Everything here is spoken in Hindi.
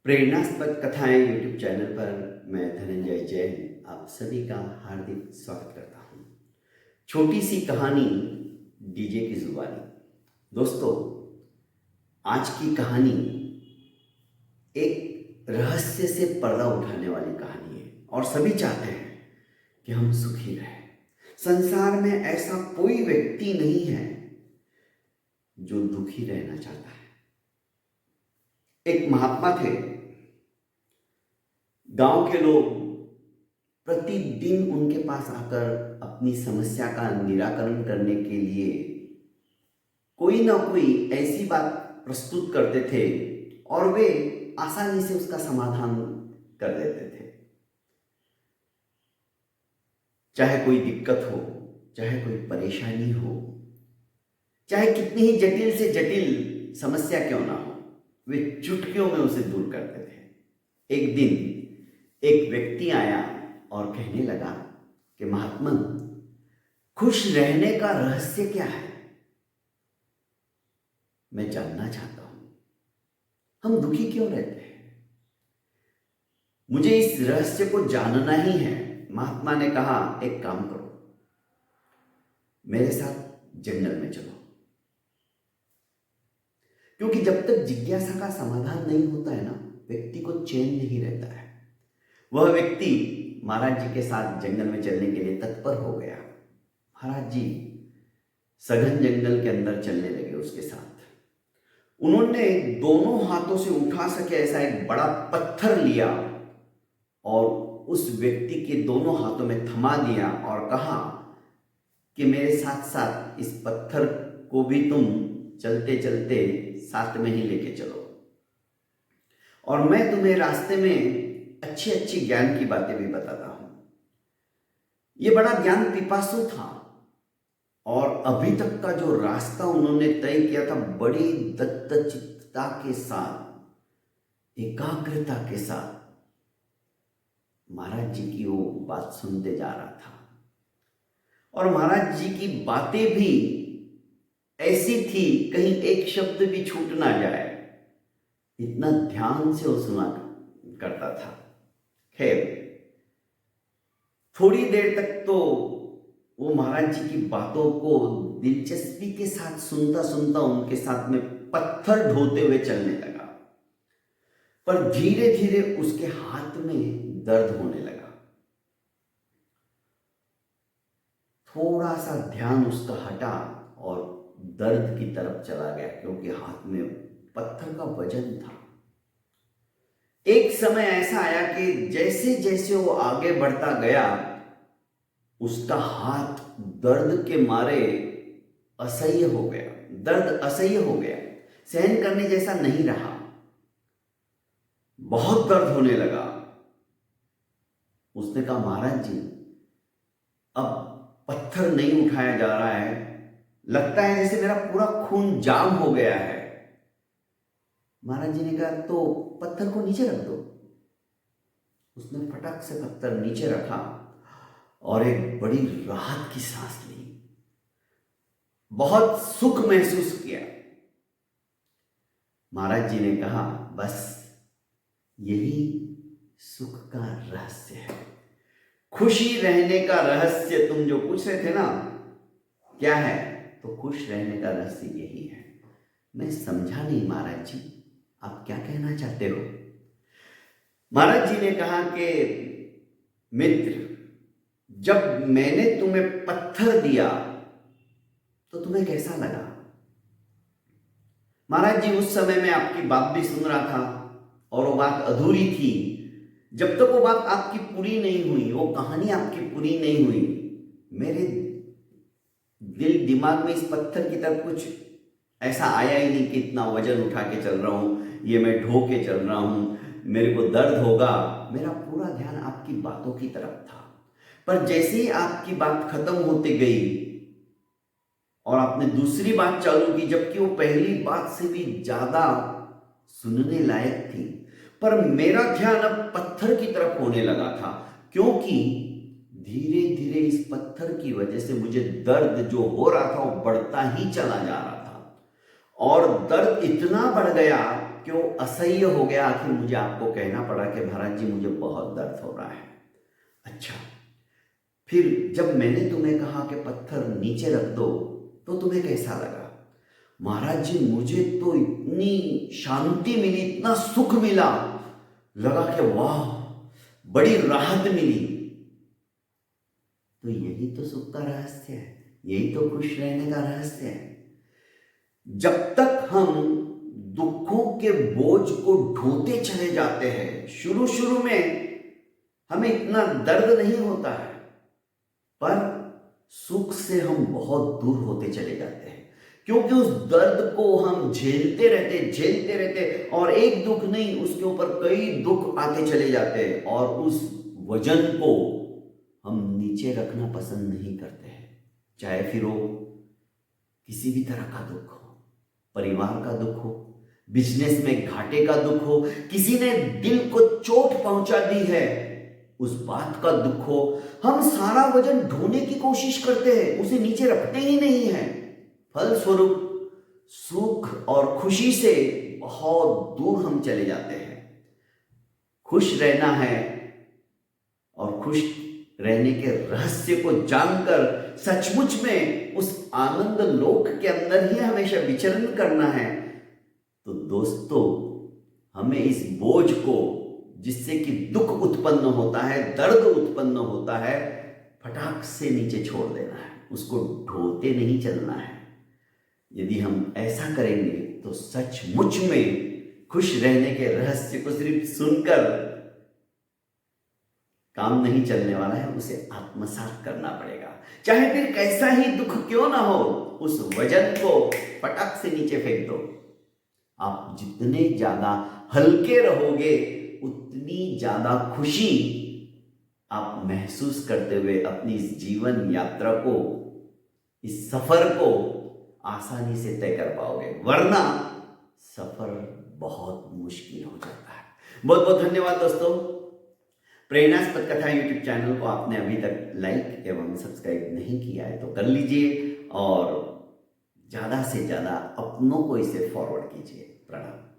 प्रेरणास्पद कथाएं यूट्यूब चैनल पर मैं धनंजय जैन आप सभी का हार्दिक स्वागत करता हूं। छोटी सी कहानी डीजे की जुबानी। दोस्तों, आज की कहानी एक रहस्य से पर्दा उठाने वाली कहानी है और सभी चाहते हैं कि हम सुखी रहें। संसार में ऐसा कोई व्यक्ति नहीं है जो दुखी रहना चाहता है। एक महात्मा थे। गांव के लोग प्रतिदिन उनके पास आकर अपनी समस्या का निराकरण करने के लिए कोई ना कोई ऐसी बात प्रस्तुत करते थे और वे आसानी से उसका समाधान कर देते थे। चाहे कोई दिक्कत हो, चाहे कोई परेशानी हो, चाहे कितनी ही जटिल से जटिल समस्या क्यों ना हो, वे चुटकियों में उसे दूर करते थे। एक दिन एक व्यक्ति आया और कहने लगा कि महात्मा, खुश रहने का रहस्य क्या है? मैं जानना चाहता हूं, हम दुखी क्यों रहते हैं? मुझे इस रहस्य को जानना ही है। महात्मा ने कहा, एक काम करो, मेरे साथ जंगल में चलो, क्योंकि जब तक जिज्ञासा का समाधान नहीं होता है ना, व्यक्ति को चैन नहीं रहता है। वह व्यक्ति महाराज जी के साथ जंगल में चलने के लिए तत्पर हो गया। महाराज जी सघन जंगल के अंदर चलने लगे उसके साथ। उन्होंने दोनों हाथों से उठा सके ऐसा एक बड़ा पत्थर लिया और उस व्यक्ति के दोनों हाथों में थमा दिया और कहा कि मेरे साथ साथ इस पत्थर को भी तुम चलते चलते साथ में ही लेके चलो और मैं तुम्हें रास्ते में अच्छी अच्छी ज्ञान की बातें भी बताता हूं। ये बड़ा ज्ञान पिपासु था और अभी तक का जो रास्ता उन्होंने तय किया था, बड़ी दत्तचित्तता के साथ, एकाग्रता के साथ महाराज जी की वो बात सुनते जा रहा था। और महाराज जी की बातें भी ऐसी थी, कहीं एक शब्द भी छूट ना जाए, इतना ध्यान से वो सुना करता था। खैर, थोड़ी देर तक तो वो महाराज जी की बातों को दिलचस्पी के साथ सुनता सुनता उनके साथ में पत्थर ढोते हुए चलने लगा, पर धीरे धीरे उसके हाथ में दर्द होने लगा। थोड़ा सा ध्यान उसका हटा और दर्द की तरफ चला गया, क्योंकि हाथ में पत्थर का वजन था। एक समय ऐसा आया कि जैसे जैसे वो आगे बढ़ता गया, उसका हाथ दर्द के मारे असह्य हो गया। दर्द असह्य हो गया, सहन करने जैसा नहीं रहा, बहुत दर्द होने लगा। उसने कहा, महाराज जी अब पत्थर नहीं उठाया जा रहा है, लगता है जैसे मेरा पूरा खून जाम हो गया है। महाराज जी ने कहा, तो पत्थर को नीचे रख दो। उसने फटक से पत्थर नीचे रखा और एक बड़ी राहत की सांस ली, बहुत सुख महसूस किया। महाराज जी ने कहा, बस यही सुख का रहस्य है, खुशी रहने का रहस्य। तुम जो पूछ रहे थे ना क्या है, तो खुश रहने का रहस्य यही है। मैं समझा नहीं महाराज जी, आप क्या कहना चाहते हो? महाराज जी ने कहा कि मित्र, जब मैंने तुम्हें पत्थर दिया तो तुम्हें कैसा लगा? महाराज जी, उस समय मैं आपकी बात भी सुन रहा था और वो बात अधूरी थी। जब तक वो बात आपकी पूरी नहीं हुई, वो कहानी आपकी पूरी नहीं हुई, मेरे दिल दिमाग में इस पत्थर की तरफ कुछ ऐसा आया ही नहीं कि इतना वजन उठा के चल रहा हूं, ये मैं ढो के चल रहा हूं, मेरे को दर्द होगा। मेरा पूरा ध्यान आपकी बातों की तरफ था। पर जैसे ही आपकी बात खत्म होती गई और आपने दूसरी बात चालू की, जबकि वो पहली बात से भी ज्यादा सुनने लायक थी, पर मेरा ध्यान अब पत्थर की तरफ होने लगा था, क्योंकि धीरे धीरे इस पत्थर की वजह से मुझे दर्द जो हो रहा था वो बढ़ता ही चला जा रहा था। और दर्द इतना बढ़ गया कि वो असह्य हो गया। आखिर मुझे आपको कहना पड़ा कि महाराज जी मुझे बहुत दर्द हो रहा है। अच्छा, फिर जब मैंने तुम्हें कहा कि पत्थर नीचे रख दो तो तुम्हें कैसा लगा? महाराज जी मुझे तो इतनी शांति मिली, इतना सुख मिला, लगा कि वाह बड़ी राहत मिली। तो यही तो सुख का रहस्य है, यही तो खुश रहने का रहस्य है। जब तक हम दुखों के बोझ को ढोते चले जाते हैं, शुरू शुरू में हमें इतना दर्द नहीं होता है, पर सुख से हम बहुत दूर होते चले जाते हैं, क्योंकि उस दर्द को हम झेलते रहते और एक दुख नहीं उसके ऊपर कई दुख आते चले जाते हैं, और उस वजन को हम नीचे रखना पसंद नहीं करते हैं। चाहे फिर वो किसी भी तरह का दुख हो, परिवार का दुख हो, बिजनेस में घाटे का दुख हो, किसी ने दिल को चोट पहुंचा दी है उस बात का दुख हो, हम सारा वजन ढोने की कोशिश करते हैं, उसे नीचे रखते ही नहीं है। फलस्वरूप सुख और खुशी से बहुत दूर हम चले जाते हैं। खुश रहना है और खुश रहने के रहस्य को जानकर सचमुच में उस आनंद लोक के अंदर ही हमेशा विचरण करना है। तो दोस्तों, हमें इस बोझ को, जिससे कि दुख उत्पन्न होता है, दर्द उत्पन्न होता है, फटाक से नीचे छोड़ देना है, उसको ढोते नहीं चलना है। यदि हम ऐसा करेंगे तो सचमुच में खुश रहने के रहस्य को सिर्फ सुनकर काम नहीं चलने वाला है, उसे आत्मसात करना पड़ेगा। चाहे फिर कैसा ही दुख क्यों ना हो, उस वजन को फटाक से नीचे फेंक दो। आप जितने ज्यादा हल्के रहोगे उतनी ज्यादा खुशी आप महसूस करते हुए अपनी इस जीवन यात्रा को, इस सफर को आसानी से तय कर पाओगे, वरना सफर बहुत मुश्किल हो जाता है। बहुत बहुत धन्यवाद दोस्तों। प्रेरणास्पद कथा यूट्यूब चैनल को आपने अभी तक लाइक एवं सब्सक्राइब नहीं किया है तो कर लीजिए, और ज़्यादा से ज़्यादा अपनों को इसे फॉरवर्ड कीजिए। प्रणाम।